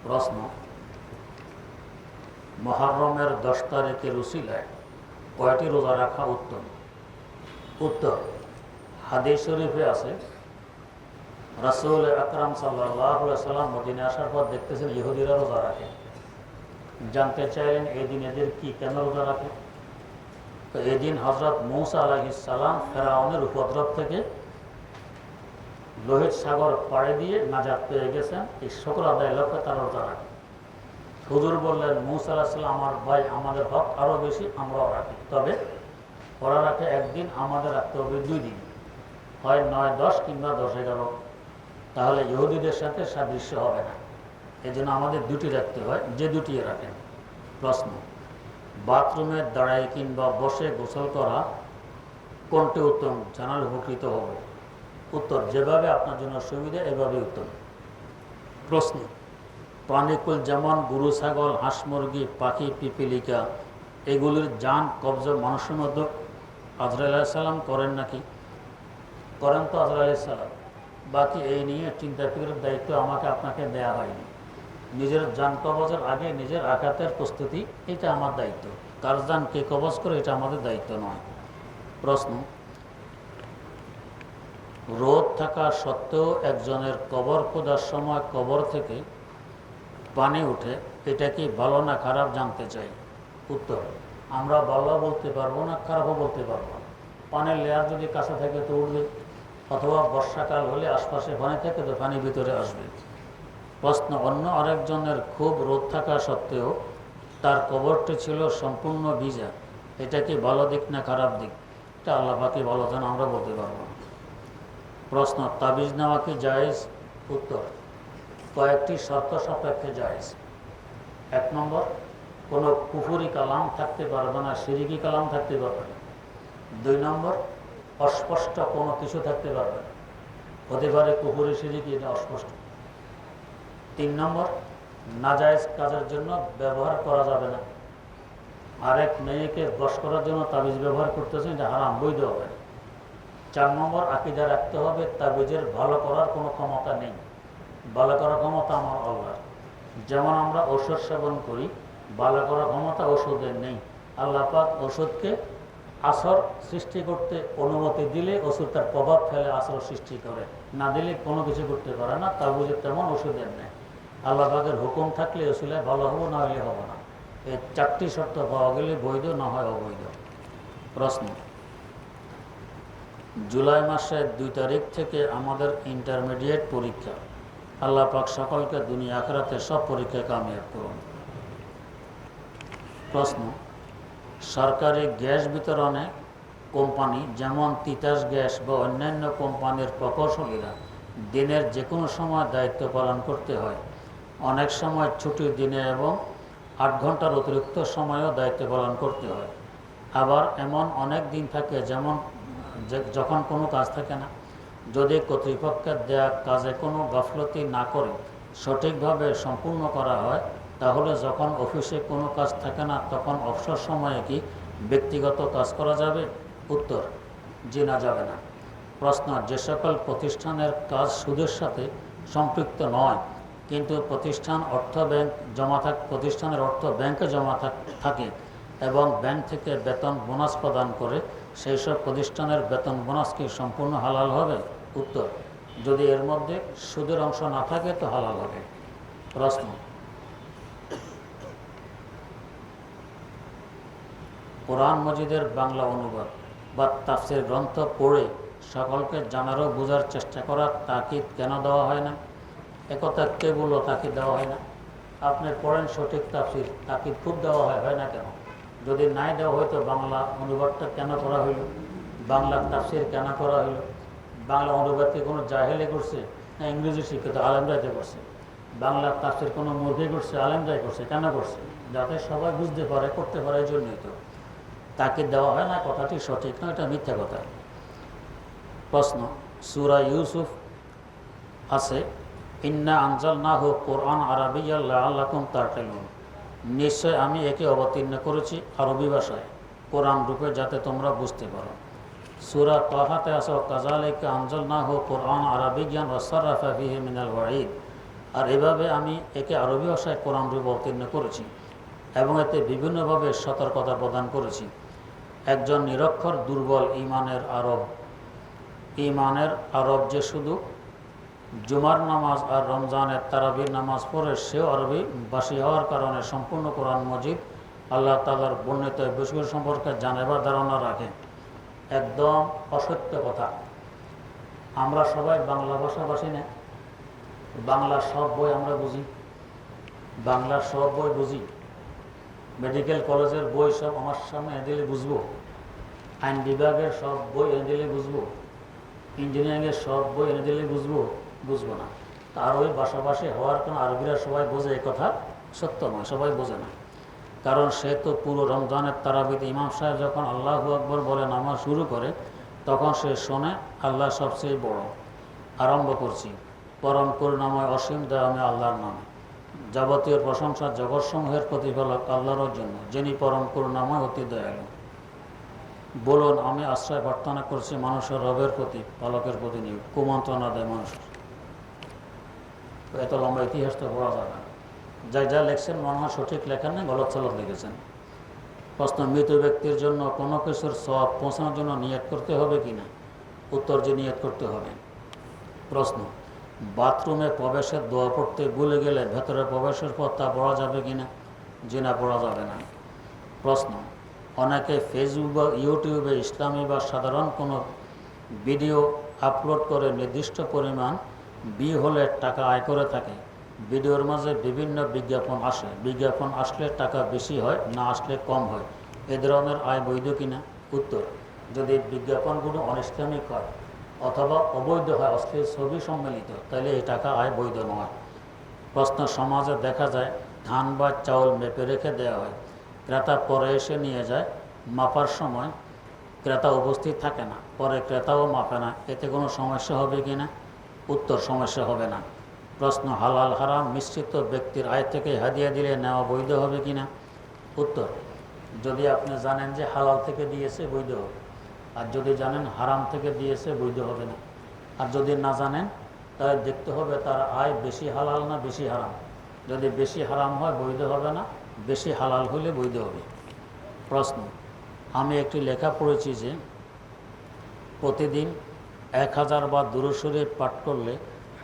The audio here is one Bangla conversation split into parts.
প্রশ্ন, মুহররমের 10 তারিখের উসিলায় কয়টি রোজা রাখা উত্তম? উত্তর, হাদিস শরীফে আছে রাসূল আকরাম সাল্লাল্লাহু আলাইহি সাল্লাম মদিনা আসার পর দেখতেছেন ইহুদিরা রোজা রাখে। জানতে চাইলেন এই দিন এদের কি, কেন রোজা রাখে? তো এই দিন হযরত মূসা আলাইহিস সালাম ফেরাউনের উপদ্রব থেকে লোহিত সাগর পাড়ি দিয়ে নাজাত পেয়ে গেছেন, এই শুকর আদায়ের লক্ষ্যে তারা রোজা রাখে। হুজুর বললেন, মূসা আলাইহিস সালাম আমার ভাই, আমাদের হক আরও বেশি, আমরাও রাখি, তবে ওরা রাখে একদিন, আমাদের রাখতে হবে 2 দিন, হয় 9, 10 কিংবা 10, 11। তাহলে ইহুদিদের সাথে সাদৃশ্য হবে না, এই জন্য আমাদের 2টি রাখতে হয়, যে 2টি রাখেন। প্রশ্ন, বাথরুমে দাঁড়ায় কিংবা বসে গোসল করা কোনটি উত্তম জানালে উপকৃত হবে? উত্তর, যেভাবে আপনার জন্য সুবিধা এভাবে উত্তম। প্রশ্ন, প্রাণীকুল যেমন গরু, ছাগল, হাঁস, মুরগি, পাখি, পিপিলিকা এগুলির জান কবজা মানুষের মধ্যে আজরাইল আলাইহিস সালাম করেন নাকি? করেন তো আজরাইল আলাইহিস সালাম। বাকি এই নিয়ে চিন্তা ফিকরের দায়িত্ব আমাকে আপনাকে দেয়া হয়নি। নিজের জান কবজের আগে নিজের আঘাতের প্রস্তুতি, এটা আমার দায়িত্ব। কার জান কে কবজ করে এটা আমাদের দায়িত্ব নয়। প্রশ্ন, রোদ থাকা সত্ত্বেও একজনের কবর খোঁজার সময় কবর থেকে পানি উঠে, এটা কি ভালো না খারাপ জানতে চাই। উত্তর, আমরা ভালো বলতে পারবো না, খারাপও বলতে পারবো না। পানির লেয়ার যদি কাছে থাকে তো উঠবে, অথবা বর্ষাকাল হলে আশপাশে পানি থাকে তো পানি ভিতরে আসবে। প্রশ্ন, অন্য আরেকজনের খুব রোদ থাকা সত্ত্বেও তার কবরটি ছিল সম্পূর্ণ ভিজা, এটা কি ভালো দিক না খারাপ দিক? এটা আল্লাহ পাকই ভালো জানেন, আমরা বলতে পারবো না। প্রশ্ন, তাবিজ নেওয়া কি জায়েজ? উত্তর, কয়েকটি শর্ত সাপেক্ষে জায়েজ। 1 নম্বর, কোনো কুফরি কালাম থাকতে পারবে না, শিরকি কালাম থাকতে পারবে না। 2 নম্বর, অস্পষ্ট কোনো কিছু থাকতে পারবে না, হতে পারে কুফরি, শিরকি, এটা অস্পষ্ট। 3 নম্বর, নাজায়েজ কাজের জন্য ব্যবহার করা যাবে না। আরেক মেয়েকে বশ করার জন্য তাবিজ ব্যবহার করতেছেন, এটা হারাম, বৈধ হবে না। 4 নম্বর, আকীদা রাখতে হবে তাবিজের ভালো করার কোনো ক্ষমতা নেই, ভালো করার ক্ষমতা আমার আল্লাহর। যেমন আমরা ওষুধ সেবন করি, ভালো করার ক্ষমতা ওষুধের নেই। আল্লাহ পাক ওষুধকে আসর সৃষ্টি করতে অনুমতি দিলে ওষুধ তার প্রভাব ফেলে আসর সৃষ্টি করে, না দিলে কোনো কিছু করতে পারে না। তাবিজের তেমন ওষুধের নেই। আল্লাহ পাকের হুকুম থাকলে ওসিলায় ভালো হবো, না হলে হবে না। এই 4টি শর্ত পাওয়া গেলে বৈধ, না হয় অবৈধ। প্রশ্ন, জুলাই মাসের 2 তারিখ থেকে আমাদের ইন্টারমিডিয়েট পরীক্ষা। আল্লাহ পাক সকলকে দুনিয়া আখিরাতে সব পরীক্ষায় কামিয়াব করুন। প্রশ্ন, সরকারি গ্যাস বিতরণে কোম্পানি যেমন তিতাস গ্যাস বা অন্যান্য কোম্পানির প্রকৌশলীরা দিনের যে কোনো সময় দায়িত্ব পালন করতে হয়। অনেক সময় ছুটির দিনে এবং 8 ঘন্টার অতিরিক্ত সময়ও দায়িত্ব পালন করতে হয়। আবার এমন অনেক দিন থাকে যখন কোনো কাজ থাকে না। যদি কর্তৃপক্ষের দেয়া কাজে কোনো গাফলতি না করে সঠিকভাবে সম্পূর্ণ করা হয়, তাহলে যখন অফিসে কোনো কাজ থাকে না তখন অবসর সময়ে কি ব্যক্তিগত কাজ করা যাবে? উত্তর, জি না, যাবে না। প্রশ্ন, যে সকল প্রতিষ্ঠানের কাজ সুদের সাথে সম্পৃক্ত নয় কিন্তু প্রতিষ্ঠানের অর্থ ব্যাংকে জমা থাকে এবং ব্যাংক থেকে বেতন বোনাস প্রদান করে, সেই সব প্রতিষ্ঠানের বেতন বোনাস কি সম্পূর্ণ হালাল হবে? উত্তর, যদি এর মধ্যে সুদের অংশ না থাকে তো হালাল হবে। প্রশ্ন, কোরআন মজিদের বাংলা অনুবাদ বা তাফসীর গ্রন্থ পড়ে সকলকে জানারও বোঝার চেষ্টা করার তাকিদ কেন দেওয়া হয় না? একথা কে বললো তাকিদ দেওয়া হয় না? আপনি পড়েন সঠিক তাফসীর, তাকিদ খুব দেওয়া হয় না কেন? যদি নাই দেওয়া হয়তো বাংলা অনুবাদটা কেন করা হইল? বাংলা তাফসীর কেন করা হইল? বাংলা অনুবাদ কি কোনো জাহেলে করছে, না ইংরেজি শিক্ষিত আলেমরাইতে করছে? বাংলা তাফসীর কোনো মূর্খে করছে, আলেমরাই করছে? কেন করছে? যাতে সবাই বুঝতে পারে, করতে পারে, এই জন্যই তো তাকিদ দেওয়া হয় না। কথাটি সঠিক নয়, এটা মিথ্যা কথা। প্রশ্ন, সূরা ইউসুফ আছে ইন্না আনজালনাহু কুরআন আরাবিয়্যান লাআল্লাকুম তা'কিলুন, নিশ্চয় আমি একে অবতীর্ণ করেছি আরবি ভাষায় কোরআন রূপে, যাতে তোমরা বুঝতে পারো। সূরা তাহাতে আছে কাযালিকা আনজালনাহু কুরআন আরাবিয়্যান ওয়া সাররাফা ফীহি মিনাল ওয়াঈদ, আর এভাবে আমি একে আরবি ভাষায় কোরআন রূপে অবতীর্ণ করেছি এবং এতে বিভিন্নভাবে সতর্কতা প্রদান করেছি। একজন নিরক্ষর দুর্বল ইমানের আরব যে শুধু জুমার নামাজ আর রমজানের তারাবির নামাজ পড়ে সেও আরবি ভাষী হওয়ার কারণে সম্পূর্ণ কোরআন মজিদ আল্লাহ তাআলার বর্ণিত বিষয় সম্পর্কে জানে বা ধারণা রাখে। একদম অসত্য কথা। আমরা সবাই বাংলা ভাষাভাষী না, বাংলার সব বই আমরা বুঝি, বাংলার সব বই বুঝি। মেডিকেল কলেজের বই সব আমার সামনে এনে দিলে বুঝবো, আইন বিভাগের সব বই এনে দিলে বুঝবো, ইঞ্জিনিয়ারিংয়ের সব বই এনে দিলে বুঝবো না। আর ওই ভাষাভাষী হওয়ার কারণে আরবিরা সবাই বোঝে, এই কথা সত্য নয়, সবাই বোঝে না। কারণ সে তো পুরো রমজানের তারাবিতে ইমাম সাহেব যখন আল্লাহু আকবর বলে নামাজ শুরু করে তখন সে শোনে আল্লাহ সবচেয়ে বড়, আরম্ভ করছি পরম করুণাময় অসীম দয়াময় আল্লাহর নামে। যাবতীয় প্রশংসা জগৎসমূহের প্রতিফলক আল্লাহর জন্য, যিনি পরম করুণাময় অতি দয়ালু। বলুন, আমি আশ্রয় প্রার্থনা করছি মানুষের রবের প্রতি, পালকের প্রতি নিয়ে কুমন্ত্রণা দেয় মানুষের। এত লম্বা ইতিহাস তো পড়া যাবে না। যা লেখছেন মনে হয় সঠিক লেখেন না, গলত সলত লিখেছেন। প্রশ্ন, মৃত ব্যক্তির জন্য কোনো কিছুর সওয়াব পৌঁছানোর জন্য নিয়ত করতে হবে কি না? উত্তর, যে নিয়ত করতে হবে। প্রশ্ন, বাথরুমে প্রবেশের দোয়া পড়তে ভুলে গেলে ভেতরে প্রবেশের পর তা পড়া যাবে কি না? জি না, পড়া যাবে না। প্রশ্ন, অনেকে ফেসবুক বা ইউটিউবে ইসলামী বা সাধারণ কোনো ভিডিও আপলোড করে নির্দিষ্ট পরিমাণ হলে টাকা আয় করে থাকে। ভিডিওর মাঝে বিভিন্ন বিজ্ঞাপন আসে, বিজ্ঞাপন আসলে টাকা বেশি হয়, না আসলে কম হয়। এ ধরনের আয় বৈধ কিনা? উত্তর, যদি বিজ্ঞাপনগুলো অনিসলামিক হয় অথবা অবৈধ হয়, অশ্লীল ছবি সম্মিলিত, তাহলে এই টাকা আয় বৈধ নয়। প্রশ্ন, সমাজে দেখা যায় ধান বা চাউল মেপে রেখে দেওয়া হয়, ক্রেতা পরে এসে নিয়ে যায়, মাপার সময় ক্রেতা উপস্থিত থাকে না, পরে ক্রেতাও মাপে না, এতে কোনো সমস্যা হবে কি না? উত্তর, সমস্যা হবে না। প্রশ্ন, হালাল হারাম মিশ্রিত ব্যক্তির আয় থেকে হাদিয়া দিলে নেওয়া বৈধ হবে কি না? উত্তর, যদি আপনি জানেন যে হালাল থেকে দিয়েছে বৈধ হবে, আর যদি জানেন হারাম থেকে দিয়েছে বৈধ হবে না। আর যদি না জানেন তাহলে দেখতে হবে তার আয় বেশি হালাল না বেশি হারাম। যদি বেশি হারাম হয় বৈধ হবে না, বেশি হালাল হলে বৈধ হবে। প্রশ্ন, আমি একটি লেখা পড়েছি যে প্রতিদিন 1000 বার দুরূদ শরীফ পাঠ করলে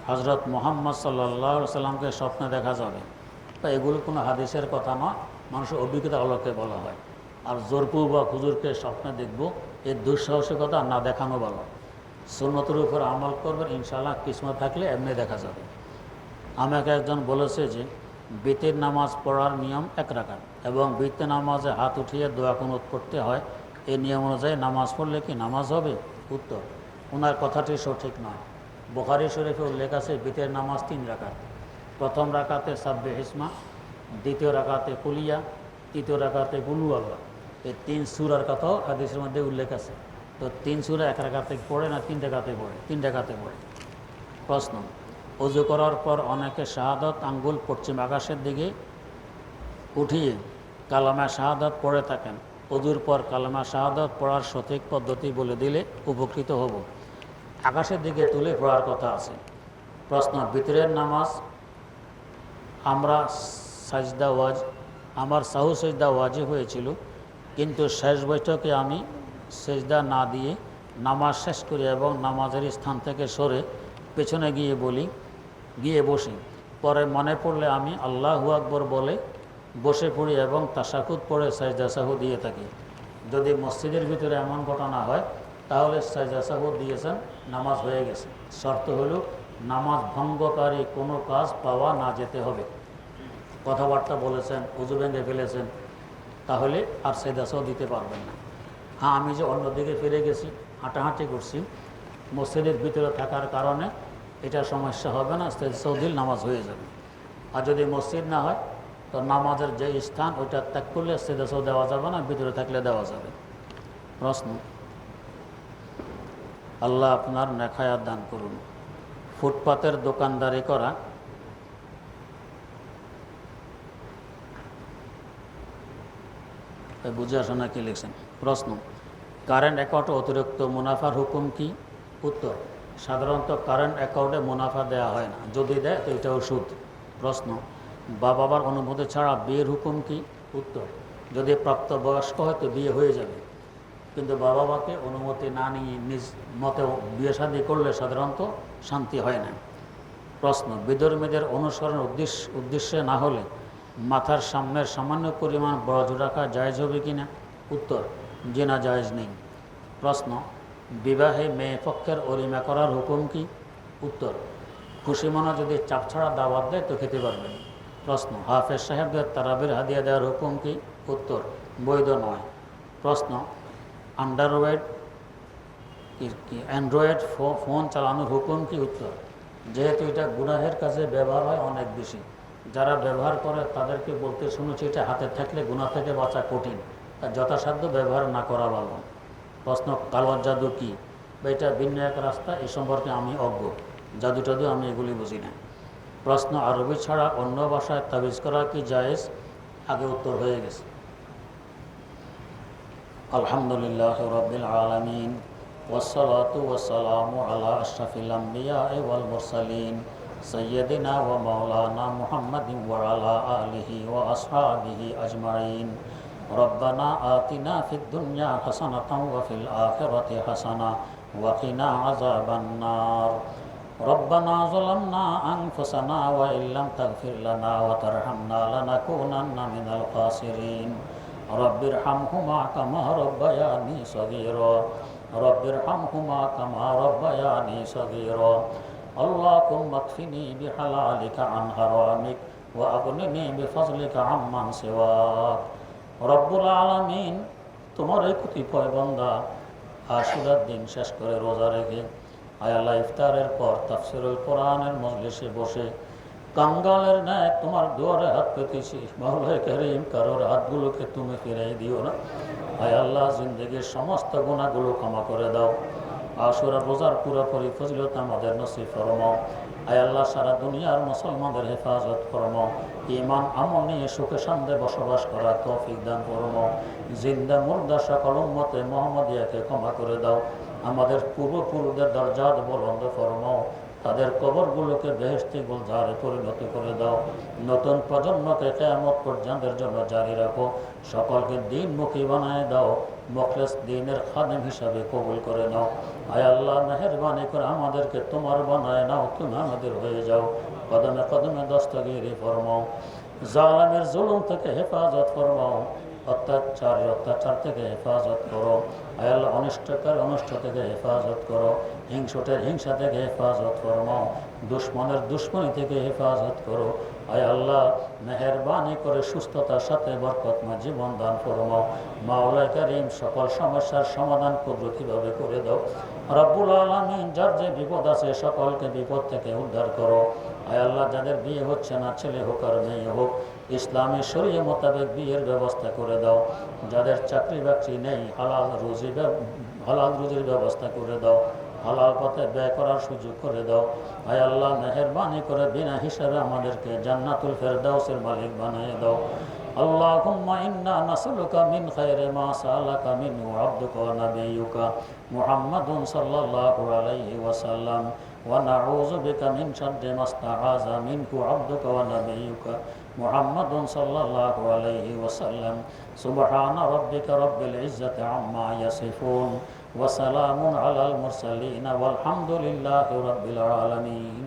হযরত মুহাম্মদ সাল্লাল্লাহু আলাইহি সাল্লামকে স্বপ্নে দেখা যাবে। তা এগুলো কোনো হাদিসের কথা নয়, মানুষের অভিজ্ঞতা আলোকে বলা হয়। আর জোরপু বা হুজুরকে স্বপ্নে দেখব, এর দুঃসাহসিকতা না দেখানো ভালো। সুন্নতের উপর আমল করবেন, ইনশাআল্লাহ কিসমত থাকলে এমনি দেখা যাবে। আমাকে একজন বলেছে যে বিতির নামাজ পড়ার নিয়ম 1 রাকাত এবং বিতির নামাজে হাত উঠিয়ে দোয়া কুনুত করতে হয়, এই নিয়ম অনুযায়ী নামাজ পড়লে কি নামাজ হবে? উত্তর, ওনার কথাটি সঠিক নয়। বুখারী শরীফে উল্লেখ আছে বিতির নামাজ 3 রাকাত। প্রথম রাকাতে সাব্বিহ ইসমা, দ্বিতীয় রাকাতে কুলিয়া, তৃতীয় রাকাতে কুল হুয়াল্লাহ। এই 3 সূরার কথাও হাদিসের মধ্যে উল্লেখ আছে। তো 3 সূরা 1 রাকাতে পড়ে না 3 রাকাতে পড়ে? 3 রাকাতে পড়ে। প্রশ্ন, ওযু করার পর অনেকে শাহাদাত আঙ্গুল পশ্চিম আকাশের দিকে উঠিয়ে কালামা শাহাদাত পড়ে থাকেন। ওযুর পর কালামা শাহাদাত পড়ার সঠিক পদ্ধতি বলে দিলে উপকৃত হব। আকাশের দিকে তুলে পড়ার কথা আছে। প্রশ্ন, বিতরের নামাজ আমার সাহু সেজদা ওয়াজিব হয়েছিল, কিন্তু শেষ বৈঠকে আমি সেজদা না দিয়ে নামাজ শেষ করি এবং নামাজের স্থান থেকে সরে পেছনে গিয়ে বসি। পরে মনে পড়লে আমি আল্লাহু আকবর বলে বসে পড়ি এবং তাশাহুদ পড়ে সাজদা সাহু দিয়ে থাকি। যদি মসজিদের ভিতরে এমন ঘটনা হয় তাহলে সাজদা সাহু দিয়েছেন, নামাজ হয়ে গেছে। শর্ত হলো নামাজ ভঙ্গকারী কোনো কাজ পাওয়া না যেতে হবে। কথাবার্তা বলেছেন, উযু ভেঙে ফেলেছেন, তাহলে আর সাজদা সাহু দিতে পারবেন না। হ্যাঁ, আমি যে অন্যদিকে ফিরে গেছি, হাঁটাহাঁটি করছি, মসজিদের ভিতরে থাকার কারণে এটা সমস্যা হবে না, সাজদা সাহু দিলে নামাজ হয়ে যাবে। আর যদি মসজিদ না হয় তো নামাজের যে স্থান ওইটা ত্যাগ করলে সাজদা সাহু দেওয়া যাবে না, ভিতরে থাকলে দেওয়া যাবে। প্রশ্ন, আল্লাহ আপনার নেক হায়াত দান করুন। ফুটপাতের দোকানদারি করা বুঝে আসে না কি লিখছেন। প্রশ্ন, কারেন্ট অ্যাকাউন্টে অতিরিক্ত মুনাফার হুকুম কি? উত্তর, সাধারণত কারেন্ট অ্যাকাউন্টে মুনাফা দেওয়া হয় না, যদি দেয় তো এটাও সুদ। প্রশ্ন, বাবার অনুমতি ছাড়া বিয়ের হুকুম কি? উত্তর, যদি প্রাপ্তবয়স্ক হয় তো বিয়ে হয়ে যাবে, কিন্তু বাবাকে অনুমতি না নিয়ে নিজ মতে বিয়ে শাদী করলে সাধারণত শান্তি হয় না। প্রশ্ন, বিধর্মীদের অনুসরণ উদ্দেশ্যে না হলে মাথার সামনের সামান্য পরিমাণ বড়জোর রাখা জায়েজ হবে কিনা? উত্তর, জিনা জায়েজ নেই। প্রশ্ন, বিবাহে মেয়ে পক্ষের অলিমা করার হুকুম কি? উত্তর, খুশি মনে যদি চাপ ছাড়া দাওয়াত দেয় তো খেতে পারবেন। প্রশ্ন, হাফেজ সাহেবদের তারাবির হাদিয়া দেওয়ার হুকুম কি? উত্তর, বৈধ নয়। প্রশ্ন, অ্যান্ড্রয়েড ফোন চালানোর হুকুম কি? উত্তর, যেহেতু এটা গুনাহের কাজে ব্যবহার হয় অনেক বেশি, যারা ব্যবহার করে তাদেরকে বলতে শুনেছি এটা হাতে থাকলে গুনাহ থেকে বাঁচা কঠিন, তা যথাসাধ্য ব্যবহার না করা ভালো। প্রশ্ন, কালো জাদু কি বা এটা ভিন্ন এক রাস্তা, এ সম্পর্কে আমি অজ্ঞ, জাদু টাদু আমি এগুলি বুঝি না। প্রশ্ন, আরবি ছাড়া অন্য ভাষায় তাবিজ করা কি জায়েজ? আগে উত্তর হয়ে গেছে। আলহামদুলিল্লাহ রাব্বিল আলামিন ওয়াসসালাতু ওয়াসসালামু আলা আশরাফিল আমবিয়া ওয়াল মুরসালিন সাইয়্যিদিনা ওয়া মাওলানা মুহাম্মাদিন ওয়া আলা আলিহি ওয়া আসহাবিহি আজমাইন। রব্বানা আতিনা ফিদ দুনিয়া হাসানাতাও ওয়া ফিল আখিরাতি হাসানা ওয়া কিনা আযাবান নার। রব্বানা যালামনা আনফুসানা ওয়া ইল্লাম তাগফির লানা ওয়া তারহামনা লানাকুনান্না মিনাল খাসিরিন। রব্বিরহামহুমা কামা রব্বায়ানি সগীরা। রব্বিরহামহুমা কামা রব্বায়ানি সগীরা। আল্লাহুম্মা কফিনি বিহালালিকা আন হারামিক ওয়া আগনিনি বিফজলিকা আম্মান সিওয়াক। রব্বুল আলামিন, তোমার এই কতিপয় বান্দা আশুরার দিন শেষ করে রোজা রেখে আয় আল্লাহ ইফতারের পর তাফসীরুল কোরআনের মজলিসে বসে কাঙ্গালের ন্যায় তোমার দুয়ারে হাত পেতেছি। মাওলায়ে কারীম, কারোর হাতগুলোকে তুমি ফিরাই দিও না। আয় আল্লাহ, জিন্দেগির সমস্ত গুনাহগুলো ক্ষমা করে দাও। আশুরা রোজার পুরোপুরি ফজিলত আমাদের নসিব ফরমাও। আয় আল্লাহ, সারা দুনিয়ার মুসলমানদের হেফাজত ফরমাও। ঈমান আমল নিয়ে সুখে শান্তিতে বসবাস করার তৌফিক দান ফরমাও। জিন্দা মুর্দা সকল উম্মতে মুহাম্মাদিয়াকে ক্ষমা করে দাও। আমাদের পূর্বপুরুষদের দরজাত বুলন্দ ফরমাও। তাদের কবরগুলোকে বেহেশতি গুলজারে পরিণত করে দাও। নতুন প্রজন্মকে কিয়ামত পর্যন্তের জন্য জারি রাখো। সকলকে দ্বীনমুখী বানায় দাও। মুখলেস দ্বীনের খাদেম হিসাবে কবুল করে নাও। আয় আল্লাহ, মেহেরবানি করে আমাদেরকে তোমার বানায় নাও। তুমি আমাদের হয়ে যাও। কদমে কদমে দস্তগিরি ফরমাও। জালেমের জুলুম থেকে হেফাজত ফরমাও। অত্যাচার থেকে হেফাজত করো। আয় আল্লাহ, অনিষ্টকার অনিষ্ট থেকে হেফাজত করো। হিংসুটের হিংসা থেকে হেফাজত ফরমাও। দুশ্মনের দুশ্মনী থেকে হেফাজত করো। আয় আল্লাহ, মেহেরবানি করে সুস্থতার সাথে বরকতময় জীবন দান ফরমাও। মাওলায়ে কারীম, সকল সমস্যার সমাধান কুদরতিভাবে করে দাও। রব্বুল আলামিন, যার যে বিপদ আছে সকলকে বিপদ থেকে উদ্ধার করো। আয় আল্লাহ, যাদের বিয়ে হচ্ছে না, ছেলে হোক আর মেয়ে হোক, ইসলামী শরীয়ত মোতাবেক বিয়ের ব্যবস্থা করে দাও। যাদের চাকরি বাকরি নেই, হালাল রুজির ব্যবস্থা করে দাও। হালাল পথে ব্যয় করার সুযোগ করে দাও। আয় আল্লাহ, মেহেরবানি করে বিনা হিসাবে আমাদেরকে জান্নাতুল ফেরদাউসের মালিক বানিয়ে দাও। আল্লাহুম্মা ইন্না নাসআলুকা মিন খায়রি মা সাআলাকা মিনহু আবদুকা ওয়া নাবিয়্যুকা মুহাম্মাদুন সাল্লাল্লাহু আলাইহি ওয়াসাল্লাম ওয়া নাউযু বিকা মিন শাররি মা ইসতাআযা মিনহু আবদুকা ওয়া নাবিয়্যুকা মুহাম্মাদুন সাল্লাল্লাহু আলাইহি ওয়াসাল্লাম। সুবহানা রাব্বিকা রাব্বিল ইজ্জাতি আম্মা ইয়াসিফুন ওয়া সালামুন আলাল মুরসালিন ওয়ালহামদুলিল্লাহি রাব্বিল আলামিন।